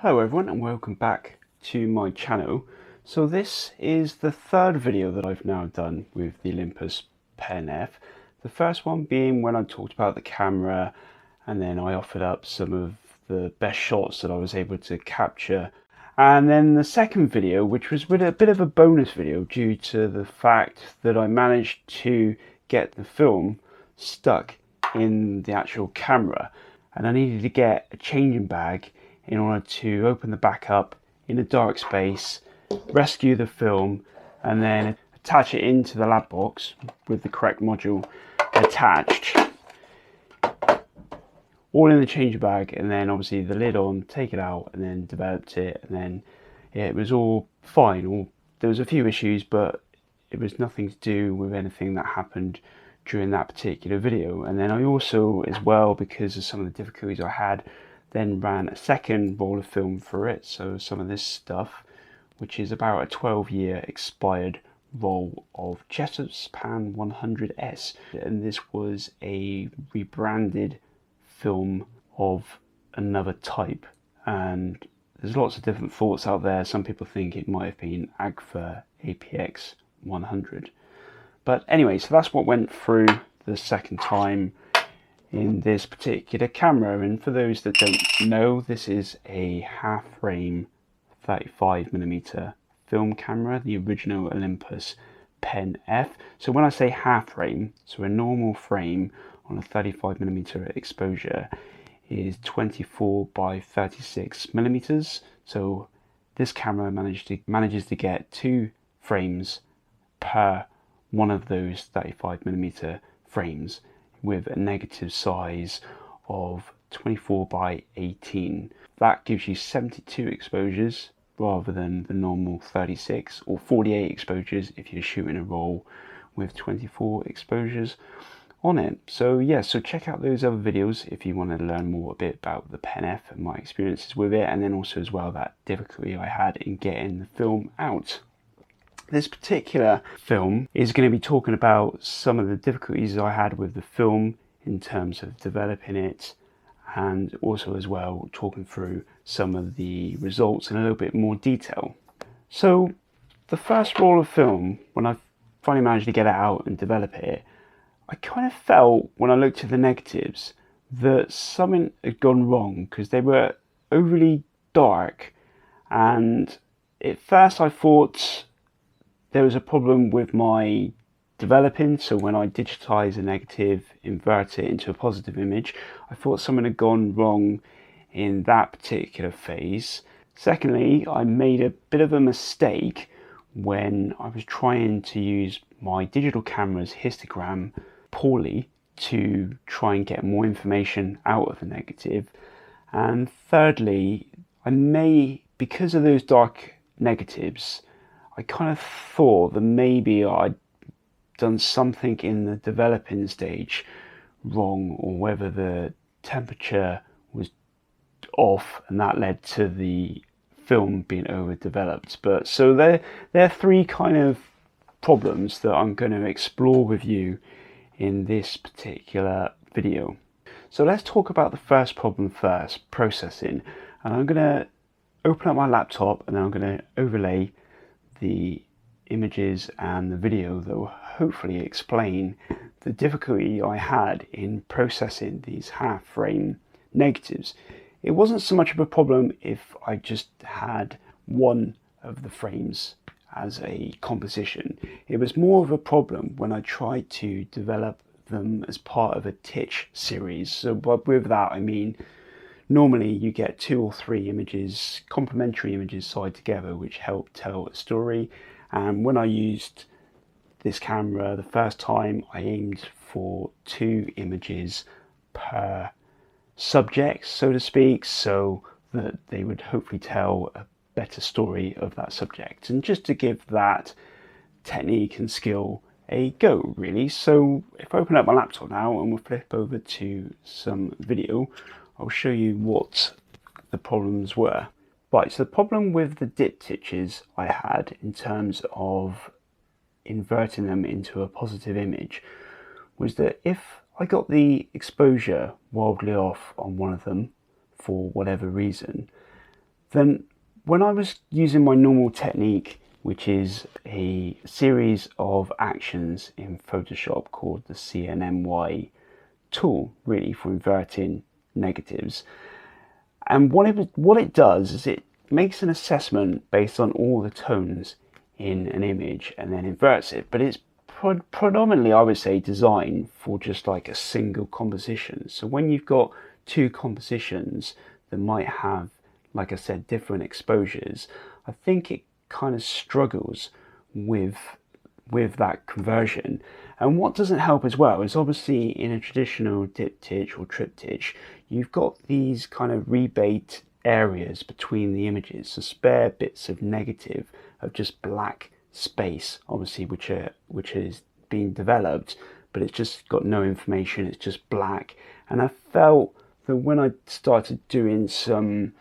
Hello everyone and welcome back to my channel. So this is the third video that I've now done with the Olympus Pen-F. The first one being when I talked about the camera, and then I offered up some of the best shots that I was able to capture. And then the second video, which was with a bit of a bonus video due to the fact that I managed to get the film stuck in the actual camera, and I needed to get a changing bag in order to open the back up in a dark space, rescue the film, and then attach it into the lab box with the correct module attached, all in the changer bag, and then obviously the lid on, take it out, and then developed it, and then it was all fine. There was a few issues, but it was nothing to do with anything that happened during that particular video. And then I also, as well, because of some of the difficulties I had, then ran a second roll of film for it. So some of this stuff, which is about a 12-year expired roll of Jessops Pan 100S, and this was a rebranded film of another type, and there's lots of different thoughts out there. Some people think it might have been Expire APX 100, but anyway, so that's what went through the second time in this particular camera. And for those that don't know, this is a half frame 35mm film camera, the original Olympus Pen-F. So when I say half frame, so a normal frame on a 35mm exposure is 24 by 36mm. So this camera manages to get 2 frames per one of those 35mm frames, with a negative size of 24 by 18. That gives you 72 exposures rather than the normal 36, or 48 exposures if you're shooting a roll with 24 exposures on it. So yeah, so check out those other videos if you want to learn more a bit about the Pen-F and my experiences with it, and then also as well that difficulty I had in getting the film out. This particular film is going to be talking about some of the difficulties I had with the film in terms of developing it, and also as well talking through some of the results in a little bit more detail. So the first roll of film, when I finally managed to get it out and develop it, I kind of felt when I looked at the negatives that something had gone wrong, because they were overly dark, and at first I thought there was a problem with my developing. So when I digitize a negative, invert it into a positive image, I thought something had gone wrong in that particular phase. Secondly, I made a bit of a mistake when I was trying to use my digital camera's histogram poorly to try and get more information out of the negative. And thirdly, because of those dark negatives, I kind of thought that maybe I'd done something in the developing stage wrong, or whether the temperature was off and that led to the film being overdeveloped. But so there are 3 kind of problems that I'm going to explore with you in this particular video. So let's talk about the first problem first, processing. And I'm going to open up my laptop, and then I'm going to overlay the images and the video that will hopefully explain the difficulty I had in processing these half frame negatives. It wasn't so much of a problem if I just had one of the frames as a composition. It was more of a problem when I tried to develop them as part of a diptychs series. So with that I mean, normally you get 2 or 3 images, complementary images side together, which help tell a story. And when I used this camera the first time, I aimed for 2 images per subject, so to speak, so that they would hopefully tell a better story of that subject, and just to give that technique and skill a go, really. So if I open up my laptop now and we'll flip over to some video, I'll show you what the problems were. Right, so the problem with the diptychs I had in terms of inverting them into a positive image was that if I got the exposure wildly off on one of them for whatever reason, Then when I was using my normal technique, which is a series of actions in Photoshop called the CNMY tool, really, for inverting negatives. And what it does is it makes an assessment based on all the tones in an image and then inverts it. But it's predominantly, I would say, designed for just like a single composition. So when you've got two compositions that might have, like I said, different exposures, I think it kind of struggles with that conversion. And what doesn't help as well is, obviously, in a traditional diptych or triptych, you've got these kind of rebate areas between the images, so spare bits of negative, of just black space, obviously, which is being developed, but it's just got no information, it's just black. And I felt that when I started doing some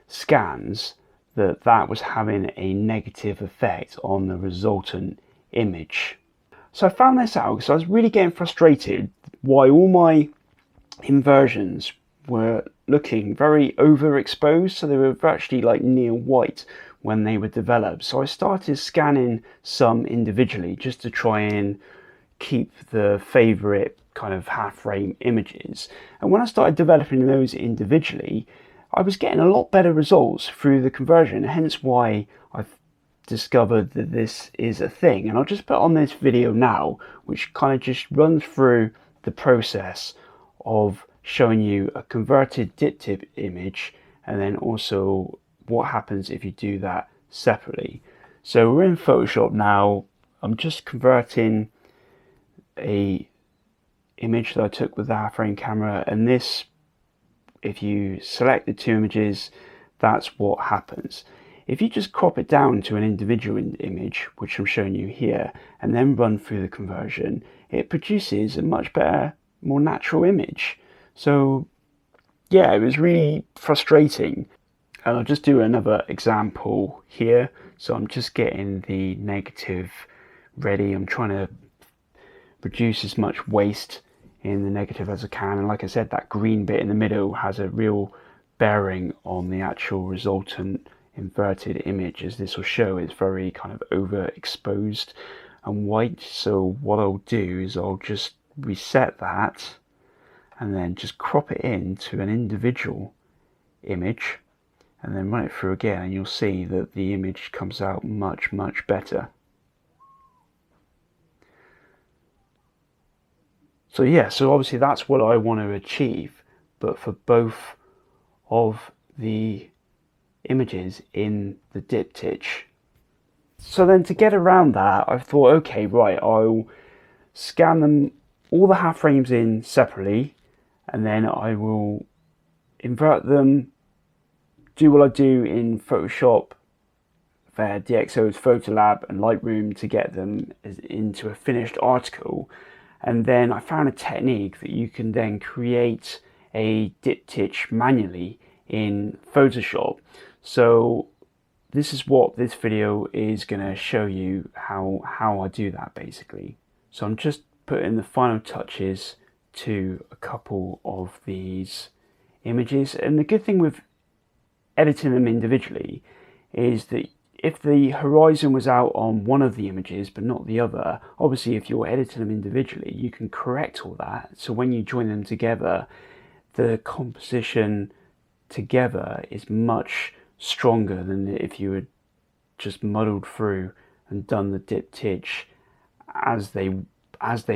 scans, that was having a negative effect on the resultant image. So I found this out because I was really getting frustrated why all my inversions were looking very overexposed, so they were virtually like near white when they were developed. So I started scanning some individually just to try and keep the favorite kind of half frame images. And when I started developing those individually, I was getting a lot better results through the conversion, hence why I've discovered that this is a thing. And I'll just put on this video now, which kind of just runs through the process of showing you a converted diptych image, and then also what happens if you do that separately. So we're in Photoshop now. I'm just converting a image that I took with the half frame camera, and this, if you select the two images, that's what happens. If you just crop it down to an individual image, which I'm showing you here, and then run through the conversion, it produces a much better, more natural image. So yeah, it was really frustrating. And I'll just do another example here. So I'm just getting the negative ready. I'm trying to reduce as much waste in the negative as I can, and like I said, that green bit in the middle has a real bearing on the actual resultant inverted image, as this will show. It's very kind of overexposed and white. So what I'll do is I'll just reset that and then just crop it into an individual image and then run it through again, and you'll see that the image comes out much better. So yeah, so obviously that's what I want to achieve, but for both of the images in the diptych. So then to get around that, I thought, okay, right, I'll scan them, all the half frames in separately, and then I will invert them, do what I do in Photoshop, DxO's Photolab and Lightroom to get them into a finished article. And then I found a technique that you can then create a diptych manually in Photoshop. So this is what this video is going to show you, how I do that basically. So I'm just putting the final touches to a couple of these images. And the good thing with editing them individually is that if the horizon was out on one of the images but not the other, obviously if you're editing them individually, you can correct all that. So when you join them together, the composition together is much stronger than if you had just muddled through and done the diptych as they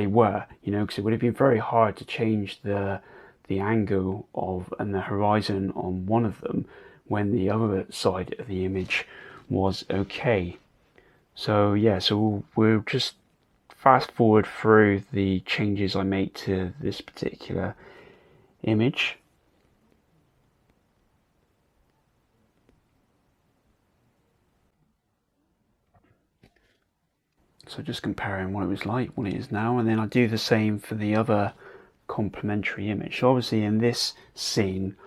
were, you know, because it would have been very hard to change the angle of and the horizon on one of them when the other side of the image was okay. So yeah, so we'll just fast forward through the changes I made to this particular image. So just comparing what it was like, what it is now, and then I do the same for the other complementary image. So obviously in this scene,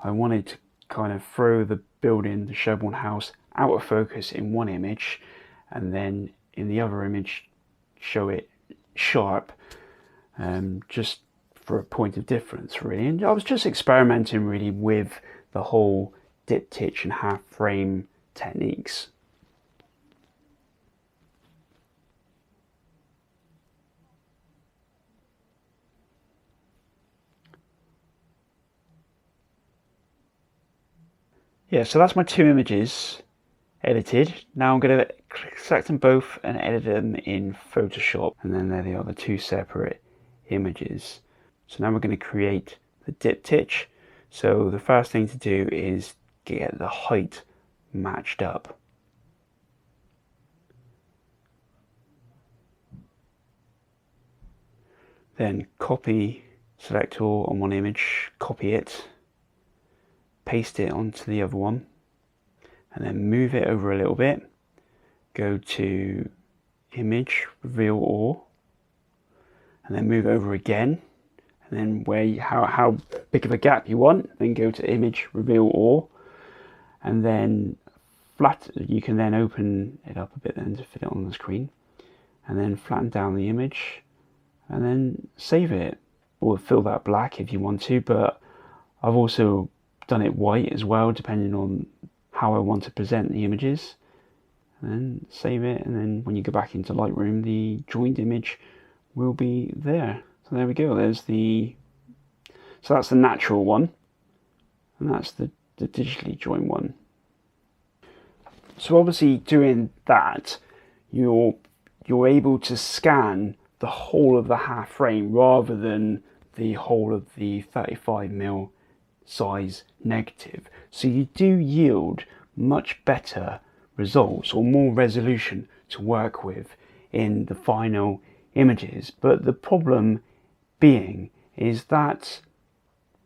I wanted to kind of throw the building, the Sherborne house, out of focus in one image, and then in the other image show it sharp, just for a point of difference really. And I was just experimenting really with the whole diptych and half frame techniques. Yeah, so that's my two images edited. Now I'm going to select them both and edit them in Photoshop, and then there they are, the two separate images. So now we're going to create the diptych. So the first thing to do is get the height matched up. Then copy, select all on one image, copy it, paste it onto the other one, and then move it over a little bit. Go to image, reveal all, and then move over again, and then how big of a gap you want, then go to image, reveal all, and then you can then open it up a bit then to fit it on the screen, and then flatten down the image, and then save it, or fill that black if you want to, but I've also done it white as well, depending on how I want to present the images. And then save it, and then when you go back into Lightroom, the joined image will be there. So there we go, so that's the natural one, and that's the digitally joined one. So obviously doing that, you're able to scan the whole of the half frame rather than the whole of the 35mm size negative. So you do yield much better results or more resolution to work with in the final images. But the problem being is that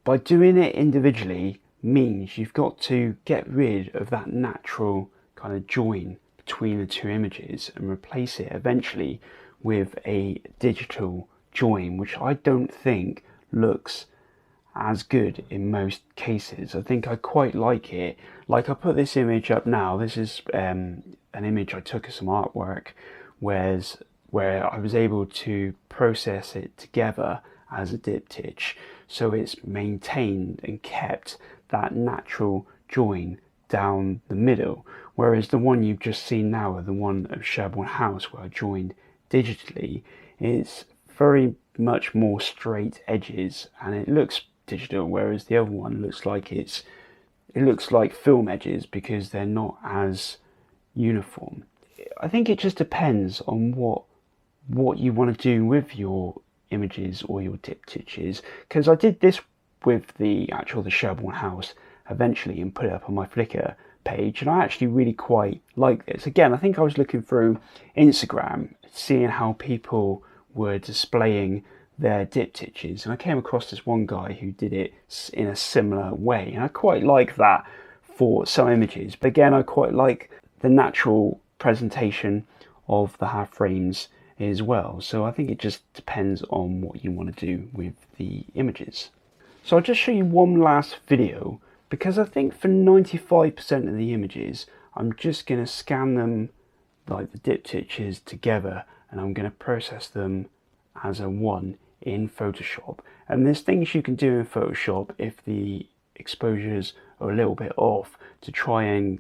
by doing it individually means you've got to get rid of that natural kind of join between the two images and replace it eventually with a digital join, which I don't think looks as good in most cases. I think I quite like it. Like, I put this image up now. This is an image I took of some artwork where I was able to process it together as a diptych, so it's maintained and kept that natural join down the middle, whereas the one you've just seen now, the one of Sherborne House where I joined digitally, is very much more straight edges and it looks digital, whereas the other one looks like it looks like film edges because they're not as uniform. I think it just depends on what you want to do with your images or your diptychs, because I did this with the Sherborne House eventually and put it up on my Flickr page, and I actually really quite like this. Again, I think I was looking through Instagram, seeing how people were displaying their diptychs, and I came across this one guy who did it in a similar way, and I quite like that for some images. But again, I quite like the natural presentation of the half frames as well, so I think it just depends on what you want to do with the images. So I'll just show you one last video, because I think for 95% of the images I'm just going to scan them like the diptychs together, and I'm going to process them as a one in Photoshop. And there's things you can do in Photoshop if the exposures are a little bit off to try and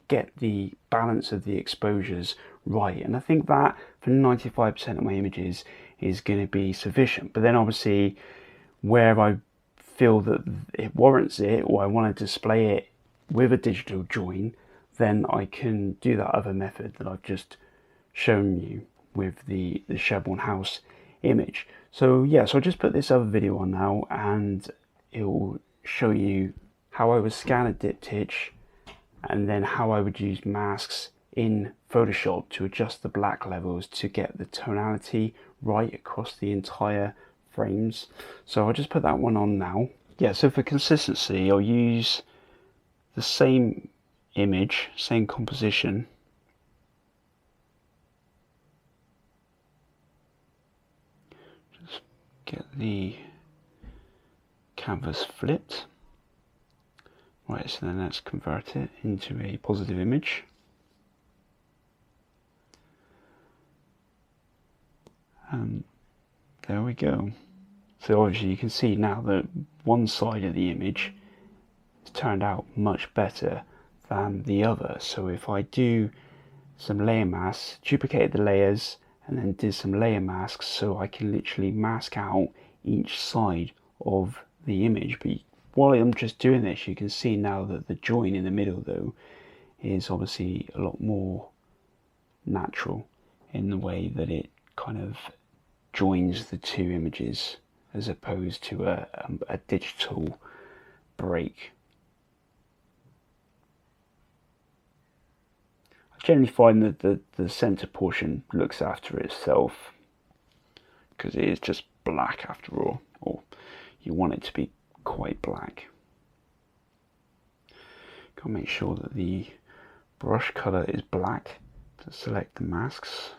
get the balance of the exposures right, and I think that for 95% of my images is going to be sufficient. But then obviously where I feel that it warrants it, or I want to display it with a digital join, then I can do that other method that I've just shown you with the Sherborne House image. So yeah, so I'll just put this other video on now, and it will show you how I would scan a diptych and then how I would use masks in Photoshop to adjust the black levels to get the tonality right across the entire frames. So I'll just put that one on now. Yeah, so for consistency I'll use the same image, same composition, just get the canvas flipped. Right, so then let's convert it into a positive image. There we go. So obviously you can see now that one side of the image turned out much better than the other. So if I do some layer masks, duplicated the layers, and then did some layer masks, so I can literally mask out each side of the image. But while I'm just doing this, you can see now that the join in the middle though is obviously a lot more natural in the way that it kind of joins the two images as opposed to a digital break. I generally find that the center portion looks after itself because it is just black after all, or you want it to be quite black. Gotta make sure that the brush color is black to select the masks.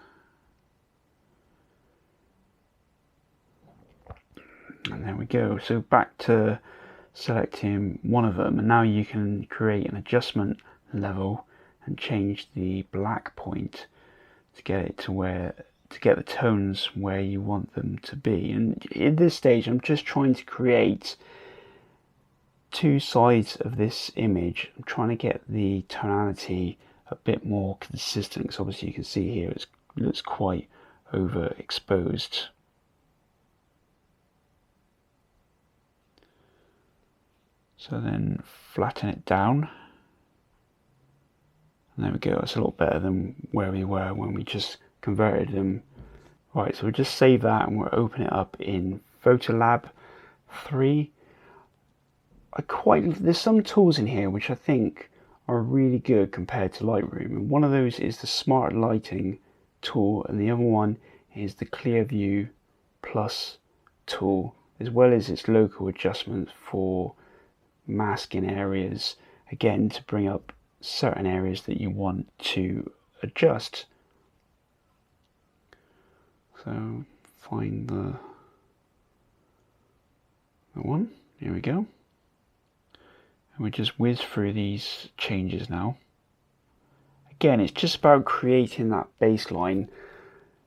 And there we go. So back to selecting one of them, and now you can create an adjustment level and change the black point to get it to get the tones where you want them to be. And at this stage I'm just trying to create two sides of this image. I'm trying to get the tonality a bit more consistent, because obviously you can see here it looks quite overexposed. So then flatten it down. And there we go, it's a lot better than where we were when we just converted them. Right, so we'll just save that and we'll open it up in Photolab 3. There's some tools in here which I think are really good compared to Lightroom. And one of those is the Smart Lighting tool, and the other one is the Clear View Plus tool, as well as its local adjustments for masking areas, again to bring up certain areas that you want to adjust. So find the one, here we go, and we just whiz through these changes now. Again, it's just about creating that baseline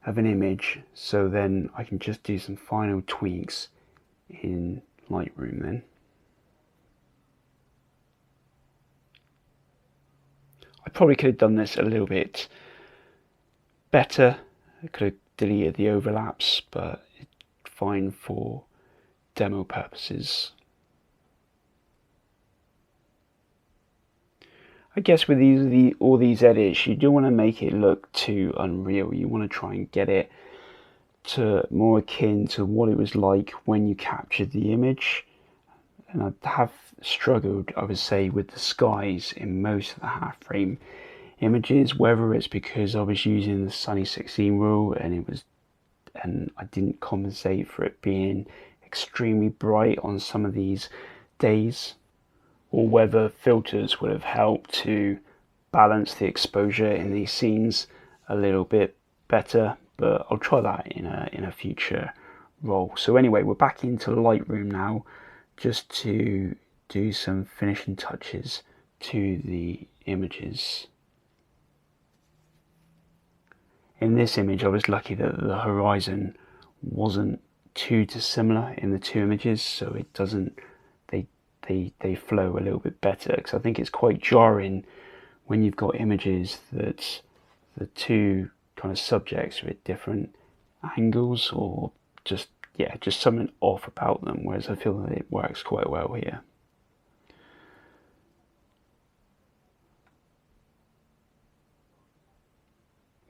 of an image, so then I can just do some final tweaks in Lightroom then. I probably could have done this a little bit better. I could have deleted the overlaps, but it's fine for demo purposes. I guess with all these edits, you don't want to make it look too unreal. You want to try and get it to more akin to what it was like when you captured the image. And I have struggled, I would say, with the skies in most of the half frame images, whether it's because I was using the Sunny 16 rule and I didn't compensate for it being extremely bright on some of these days, or whether filters would have helped to balance the exposure in these scenes a little bit better. But I'll try that in a future role. So anyway, we're back into Lightroom now, just to do some finishing touches to the images. In this image I was lucky that the horizon wasn't too dissimilar in the two images, so it doesn't, they flow a little bit better, because I think it's quite jarring when you've got images that the two kind of subjects are at different angles, or just something off about them, whereas I feel that it works quite well here.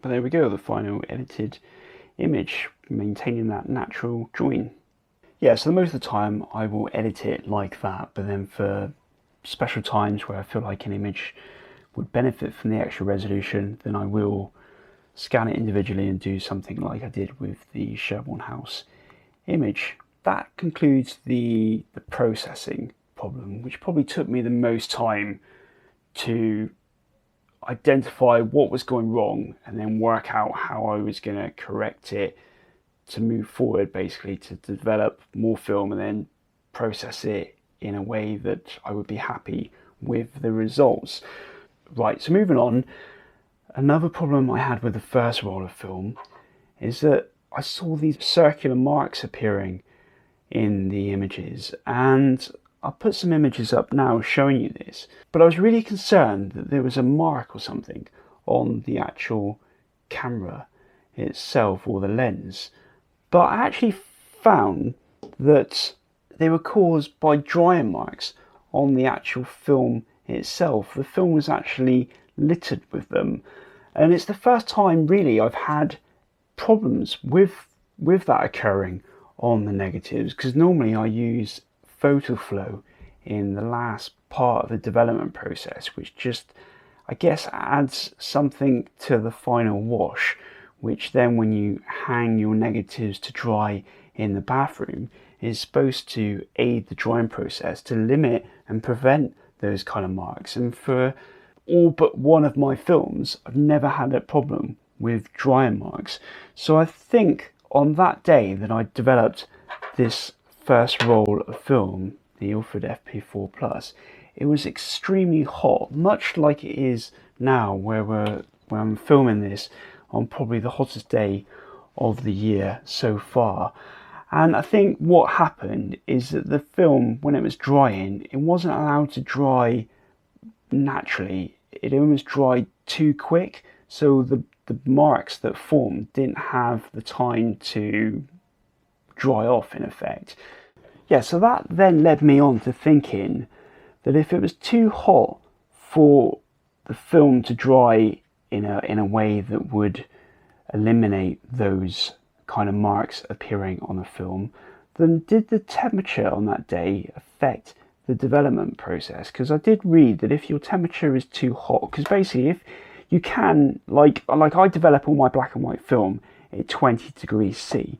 But there we go, the final edited image, maintaining that natural join. Yeah, so most of the time I will edit it like that, but then for special times where I feel like an image would benefit from the extra resolution, then I will scan it individually and do something like I did with the Sherborne House image. That concludes the processing problem, which probably took me the most time to identify what was going wrong and then work out how I was going to correct it to move forward, basically to develop more film and then process it in a way that I would be happy with the results. Right, so moving on, another problem I had with the first roll of film is that I saw these circular marks appearing in the images, and I'll put some images up now showing you this, but I was really concerned that there was a mark or something on the actual camera itself or the lens. But I actually found that they were caused by drying marks on the actual film itself. The film was actually littered with them, and it's the first time really I've had problems with that occurring on the negatives, because normally I use photo flow in the last part of the development process, which just, I guess, adds something to the final wash, which then when you hang your negatives to dry in the bathroom is supposed to aid the drying process to limit and prevent those kind of marks. And for all but one of my films, I've never had a problem with drying marks. So I think on that day that I developed this first roll of film, the Ilford FP4 Plus, it was extremely hot, much like it is now where I'm filming this on probably the hottest day of the year so far. And I think what happened is that the film, when it was drying, it wasn't allowed to dry naturally. It almost dried too quick, so the marks that formed didn't have the time to dry off, in effect. Yeah, so that then led me on to thinking that if it was too hot for the film to dry in a way that would eliminate those kind of marks appearing on the film, then did the temperature on that day affect the development process? Because I did read that if your temperature is too hot, because basically if you can, like I develop all my black and white film at 20 degrees C,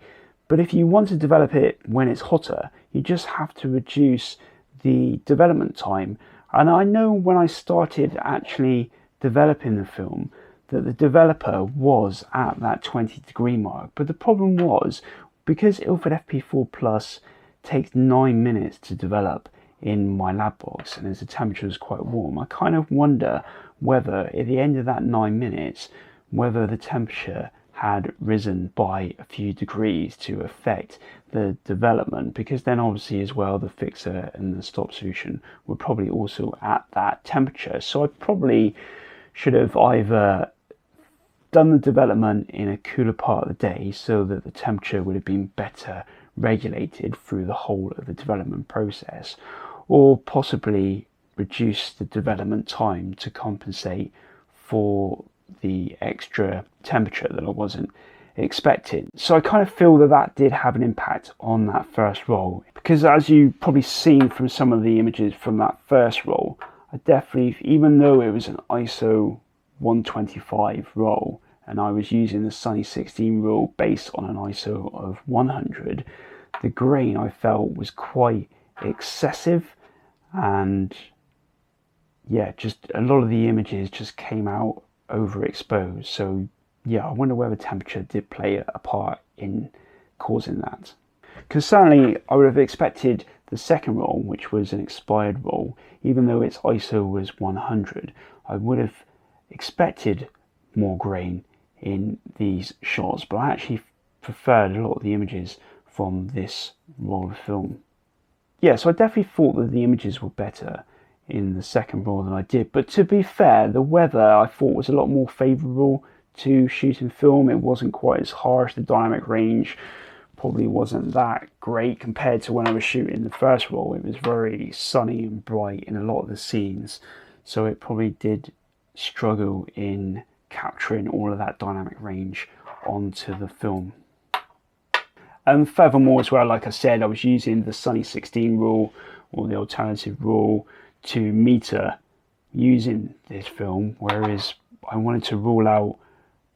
but if you want to develop it when it's hotter, you just have to reduce the development time. And I know when I started actually developing the film that the developer was at that 20 degree mark, but the problem was, because Ilford FP4 Plus takes 9 minutes to develop in my lab box, and as the temperature is quite warm, I kind of wonder whether at the end of that 9 minutes, whether the temperature had risen by a few degrees to affect the development, because then obviously as well the fixer and the stop solution were probably also at that temperature. So I probably should have either done the development in a cooler part of the day so that the temperature would have been better regulated through the whole of the development process, or possibly reduce the development time to compensate for the extra temperature that I wasn't expecting. So I kind of feel that that did have an impact on that first roll, because as you probably seen from some of the images from that first roll, I definitely, even though it was an ISO 125 roll and I was using the Sunny 16 rule based on an ISO of 100, the grain I felt was quite excessive, and yeah, just a lot of the images just came out overexposed. So yeah, I wonder whether temperature did play a part in causing that. Because certainly I would have expected the second roll, which was an expired roll, even though its ISO was 100, I would have expected more grain in these shots, but I actually preferred a lot of the images from this roll of film. Yeah, so I definitely thought that the images were better in the second roll than I did, but to be fair, the weather I thought was a lot more favourable to shooting film. It wasn't quite as harsh, the dynamic range probably wasn't that great compared to when I was shooting the first roll. It was very sunny and bright in a lot of the scenes, so it probably did struggle in capturing all of that dynamic range onto the film. And furthermore as well, like I said, I was using the Sunny 16 rule or the alternative rule to meter using this film, whereas I wanted to rule out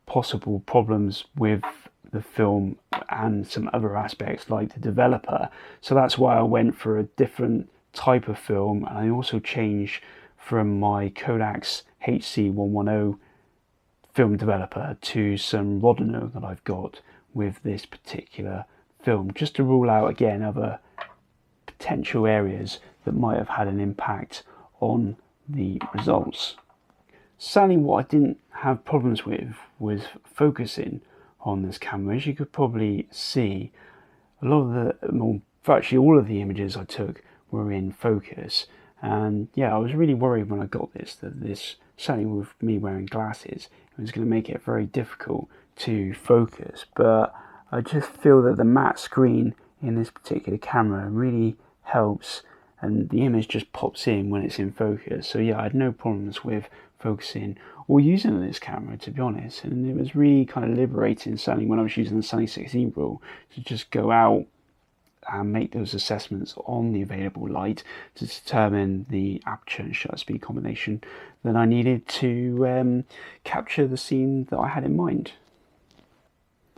possible problems with the film and some other aspects like the developer. So that's why I went for a different type of film, and I also changed from my Kodak's HC110 film developer to some Rodino that I've got with this particular film, just to rule out again other potential areas that might have had an impact on the results. Sadly, what I didn't have problems with was focusing on this camera. As you could probably see, a lot of the, well, virtually all of the images I took were in focus. And yeah, I was really worried when I got this, that this, certainly with me wearing glasses, it was going to make it very difficult to focus. But I just feel that the matte screen in this particular camera really helps, and the image just pops in when it's in focus. So yeah, I had no problems with focusing or using this camera, to be honest, and it was really kind of liberating, certainly when I was using the Sunny 16 rule, to just go out and make those assessments on the available light to determine the aperture and shutter speed combination that I needed to capture the scene that I had in mind.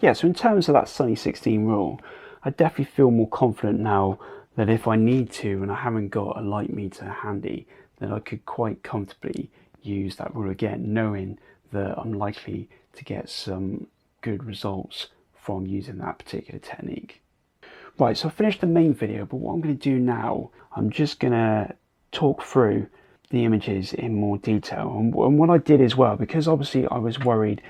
Yeah, so in terms of that Sunny 16 rule, I definitely feel more confident now that if I need to and I haven't got a light meter handy, then I could quite comfortably use that rule again, knowing that I'm likely to get some good results from using that particular technique. Right, so I finished the main video, but what I'm going to do now, I'm just going to talk through the images in more detail. And what I did as well, because obviously I was worried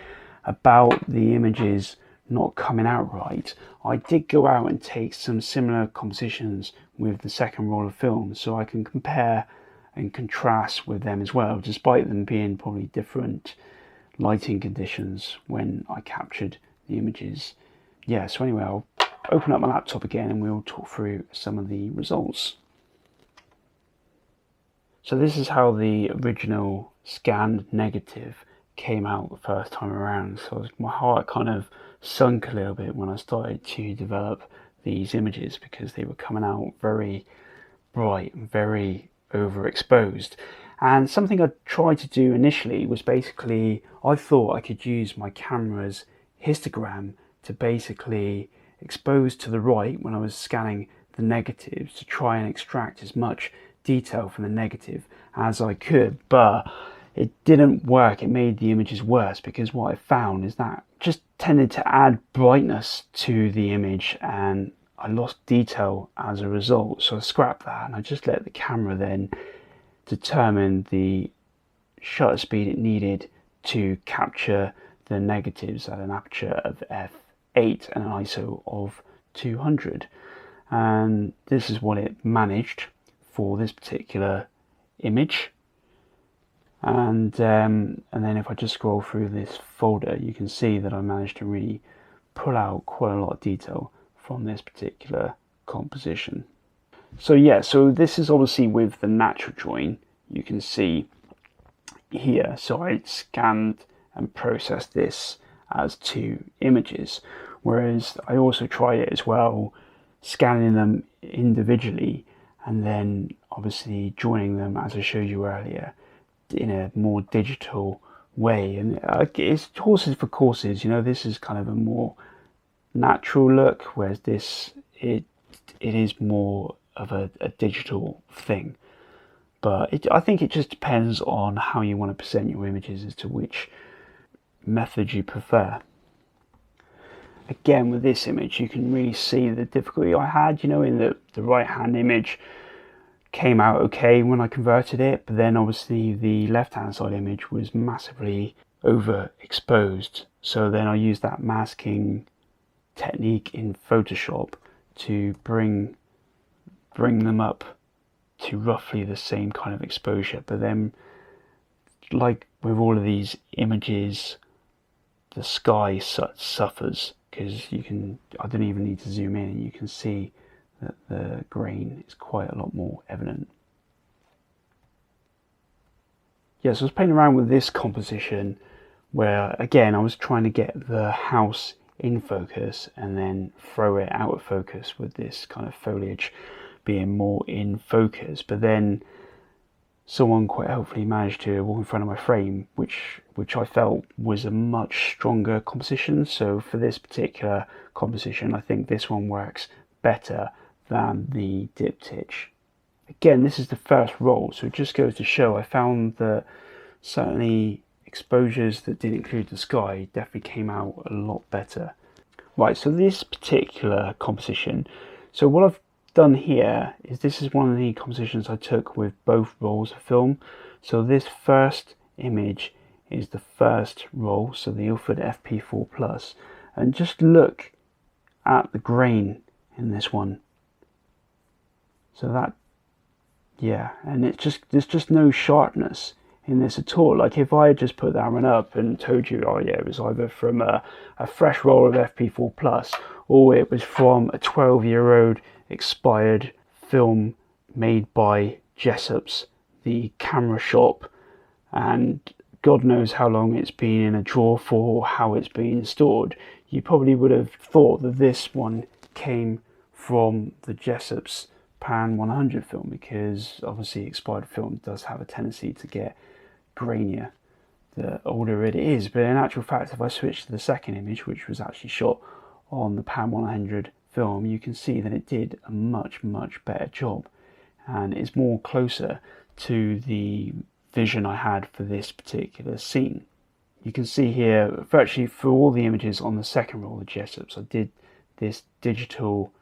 about the images not coming out right, I did go out and take some similar compositions with the second roll of film, so I can compare and contrast with them as well, despite them being probably different lighting conditions when I captured the images. Yeah, so anyway, I'll open up my laptop again and we'll talk through some of the results. So this is how the original scanned negative came out the first time around. So my heart kind of sunk a little bit when I started to develop these images, because they were coming out very bright and very overexposed. And something I tried to do initially was basically, I thought I could use my camera's histogram to basically expose to the right when I was scanning the negatives, to try and extract as much detail from the negative as I could, but it didn't work. It made the images worse, because what I found is that just tended to add brightness to the image and I lost detail as a result. So I scrapped that and I just let the camera then determine the shutter speed it needed to capture the negatives at an aperture of f8 and an ISO of 200. And this is what it managed for this particular image. And then if I just scroll through this folder, you can see that I managed to really pull out quite a lot of detail from this particular composition. So yeah, so this is obviously with the natural drawing, you can see here. So I scanned and processed this as two images, whereas I also tried it as well, scanning them individually and then obviously joining them, as I showed you earlier, in a more digital way. And it's horses for courses, you know, this is kind of a more natural look, whereas this, it is more of a digital thing. But I think it just depends on how you want to present your images as to which method you prefer. Again, with this image, you can really see the difficulty I had, you know, in the right hand image came out okay when I converted it, but then obviously the left hand side image was massively overexposed. So then I used that masking technique in Photoshop to bring them up to roughly the same kind of exposure. But then, like with all of these images, the sky suffers, because I don't even need to zoom in and you can see that the grain is quite a lot more evident. Yeah, so I was playing around with this composition where, again, I was trying to get the house in focus and then throw it out of focus with this kind of foliage being more in focus. But then someone quite helpfully managed to walk in front of my frame, which I felt was a much stronger composition. So for this particular composition, I think this one works better than the diptych. Again, this is the first roll, so it just goes to show I found that certainly exposures that did include the sky definitely came out a lot better. Right, so this particular composition, so what I've done here is this is one of the compositions I took with both rolls of film. So this first image is the first roll, so the Ilford FP4 Plus, and just look at the grain in this one. So that Yeah, and there's just no sharpness in this at all. Like if I had just put that one up and told you, oh yeah, it was either from a fresh roll of FP4 Plus, or it was from a 12-year-old expired film made by Jessops, the camera shop, and God knows how long it's been in a drawer for, how it's been stored, you probably would have thought that this one came from the Jessops Pan 100 film, because obviously expired film does have a tendency to get grainier the older it is. But in actual fact, if I switch to the second image, which was actually shot on the Pan 100 film, you can see that it did a much better job, and it's more closer to the vision I had for this particular scene. You can see here virtually for all the images on the second roll of Jessops, I did this digital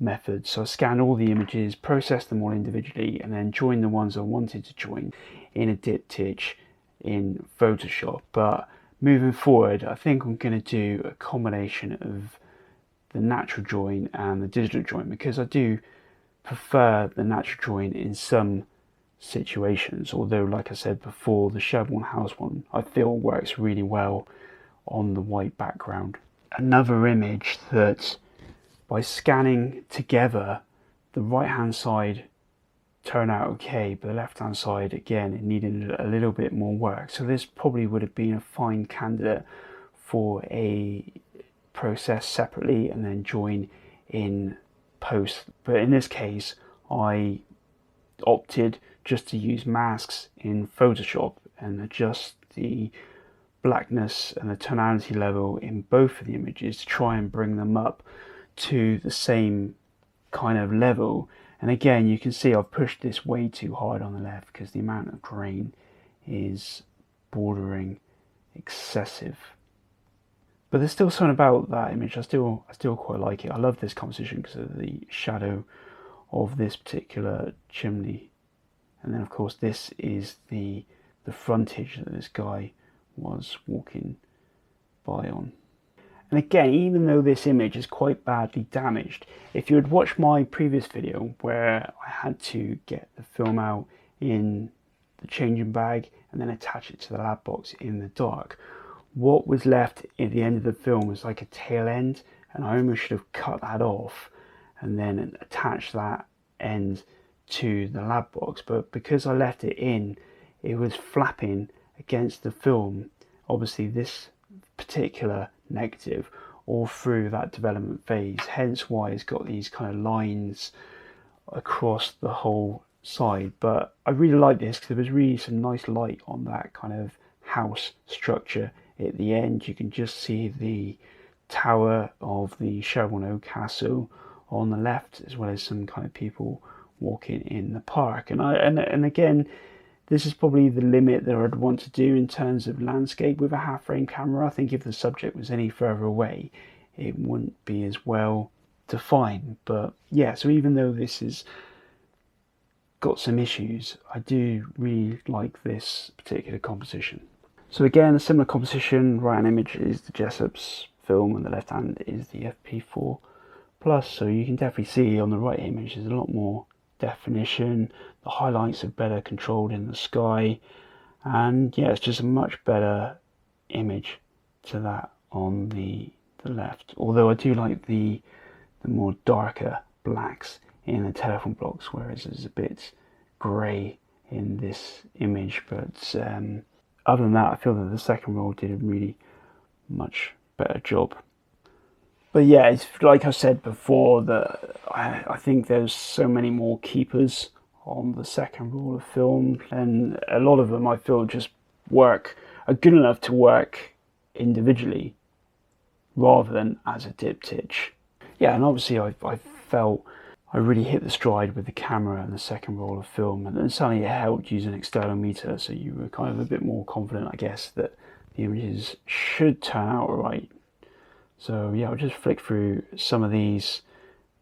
method. So I scanned all the images, processed them all individually, and then joined the ones I wanted to join in a diptych in Photoshop. But moving forward, I think I'm going to do a combination of the natural join and the digital join, because I do prefer the natural join in some situations, although like I said before, the Shelbourne House one I feel works really well on the white background. Another image that by scanning together, the right hand side turned out okay, but the left hand side again, it needed a little bit more work. So this probably would have been a fine candidate for a process separately and then join in post. But in this case, I opted just to use masks in Photoshop and adjust the blackness and the tonality level in both of the images to try and bring them up to the same kind of level. And again, you can see I've pushed this way too hard on the left because the amount of grain is bordering excessive. But there's still something about that image, I still quite like it. I love this composition because of the shadow of this particular chimney. And then of course this is the frontage that this guy was walking by on. And again, even though this image is quite badly damaged, if you had watched my previous video where I had to get the film out in the changing bag and then attach it to the lab box in the dark, what was left at the end of the film was like a tail end, and I almost should have cut that off and then attached that end to the lab box. But because I left it in, it was flapping against the film, obviously this particular negative, all through that development phase, hence why it's got these kind of lines across the whole side. But I really like this because there was really some nice light on that kind of house structure at the end. You can just see the tower of the Shelbourne Castle on the left, as well as some kind of people walking in the park. And again, this is probably the limit that I'd want to do in terms of landscape with a half frame camera. I think if the subject was any further away, it wouldn't be as well defined. But yeah, so even though this has got some issues, I do really like this particular composition. So again, a similar composition, right hand image is the Jessops film and the left hand is the FP4 Plus. So you can definitely see on the right image there's a lot more definition, the highlights are better controlled in the sky, and yeah, it's just a much better image to that on the left. Although I do like the more darker blacks in the telephone blocks, whereas it's a bit grey in this image. But other than that, I feel that the second roll did a really much better job. But yeah, it's like I said before, that I think there's so many more keepers on the second roll of film, and a lot of them I feel just are good enough to work individually rather than as a diptych. Yeah, and obviously I felt I really hit the stride with the camera and the second roll of film, and suddenly it helped use an external meter, so you were kind of a bit more confident, I guess, that the images should turn out alright. So yeah, I'll just flick through some of these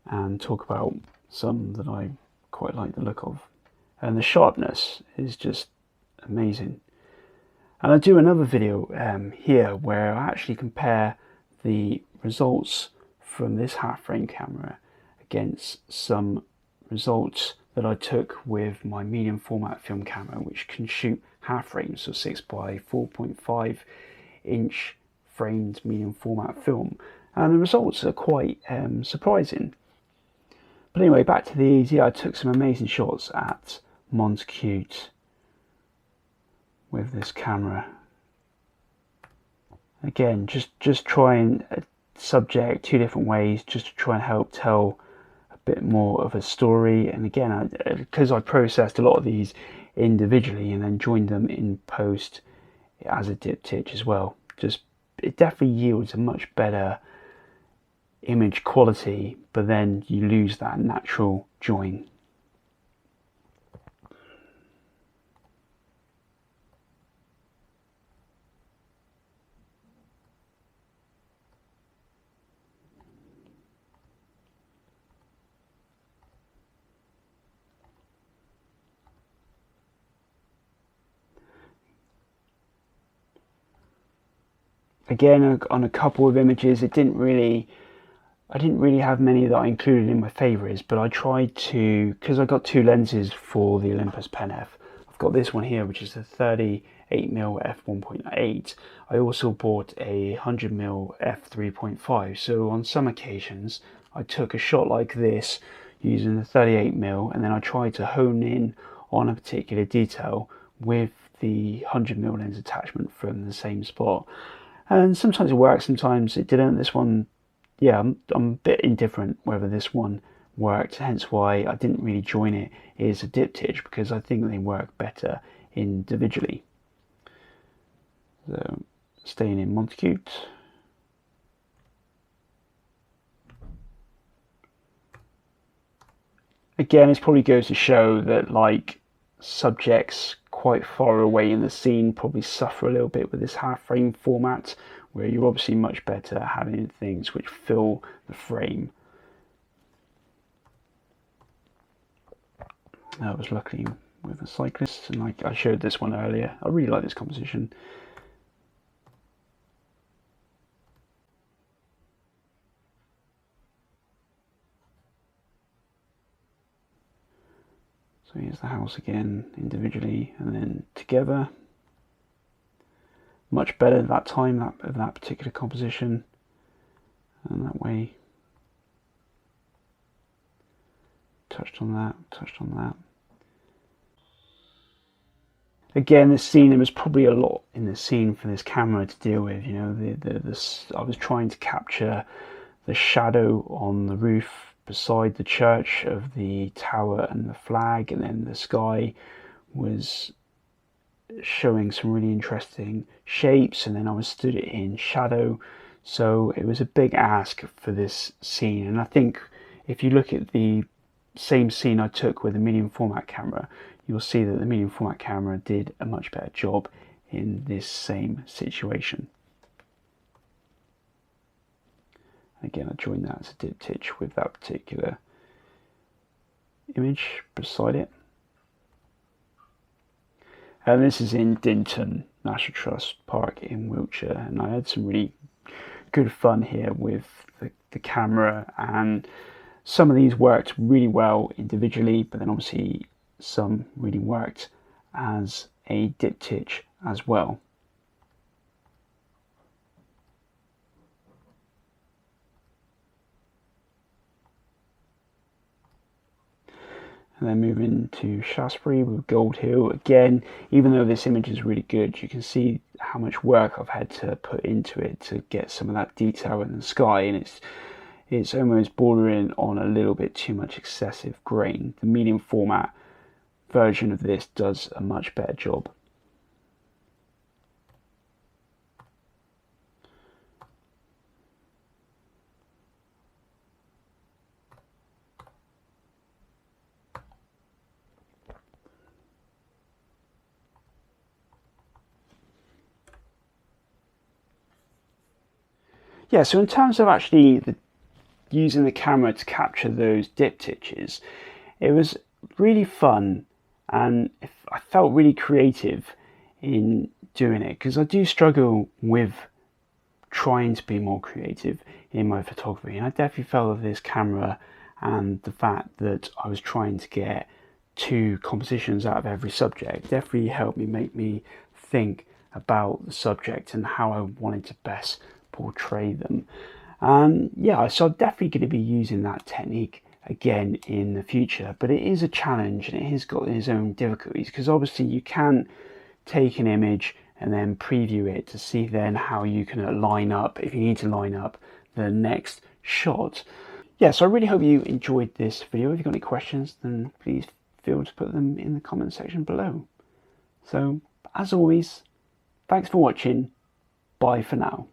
and talk about some that I quite like the look of. And the sharpness is just amazing. And I do another video here where I actually compare the results from this half frame camera against some results that I took with my medium format film camera, which can shoot half frames, so 6 by 4.5 inch framed medium format film, and the results are quite surprising. But anyway, back to these. Yeah, I took some amazing shots at Montacute with this camera. Again, just trying a subject 2 different ways, just to try and help tell a bit more of a story. And again, because I processed a lot of these individually and then joined them in post as a diptych as well, it definitely yields a much better image quality, but then you lose that natural join. Again, on a couple of images, I didn't really have many that I included in my favourites, but I tried to, because I got 2 lenses for the Olympus Pen-F. I've got this one here, which is a 38mm f1.8. I also bought a 100mm f3.5. So on some occasions, I took a shot like this using the 38mm, and then I tried to hone in on a particular detail with the 100mm lens attachment from the same spot. And sometimes it worked, sometimes it didn't. This one, yeah, I'm a bit indifferent whether this one worked, hence why I didn't really join it as a diptych, because I think they work better individually. So, staying in Montacute. Again, it probably goes to show that, like, subjects quite far away in the scene probably suffer a little bit with this half frame format, where you're obviously much better at having things which fill the frame. I was lucky with a cyclist, and like I showed this one earlier, I really like this composition. So here's the house again, individually and then together. Much better that time, of that particular composition, and that way. Touched on that. Again, this scene, there was probably a lot in the scene for this camera to deal with. You know, I was trying to capture the shadow on the roof beside the church of the tower and the flag, and then the sky was showing some really interesting shapes, and then I was stood in shadow. So it was a big ask for this scene, and I think if you look at the same scene I took with a medium format camera, you'll see that the medium format camera did a much better job in this same situation. Again, I joined that as a diptych with that particular image beside it. And this is in Dinton National Trust Park in Wiltshire, and I had some really good fun here with the camera, and some of these worked really well individually, but then obviously some really worked as a diptych as well. And then moving to Shaftesbury with Gold Hill. Again, even though this image is really good, you can see how much work I've had to put into it to get some of that detail in the sky, and it's almost bordering on a little bit too much excessive grain. The medium format version of this does a much better job. Yeah, so in terms of actually using the camera to capture those diptychs, it was really fun, and I felt really creative in doing it, because I do struggle with trying to be more creative in my photography, and I definitely felt that this camera and the fact that I was trying to get 2 compositions out of every subject definitely helped make me think about the subject and how I wanted to best portray them. And yeah, so I'm definitely going to be using that technique again in the future, but it is a challenge and it has got its own difficulties, because obviously you can take an image and then preview it to see then how you can line up, if you need to line up the next shot. Yeah, so I really hope you enjoyed this video. If you've got any questions, then please feel free to put them in the comment section below. So as always, thanks for watching. Bye for now.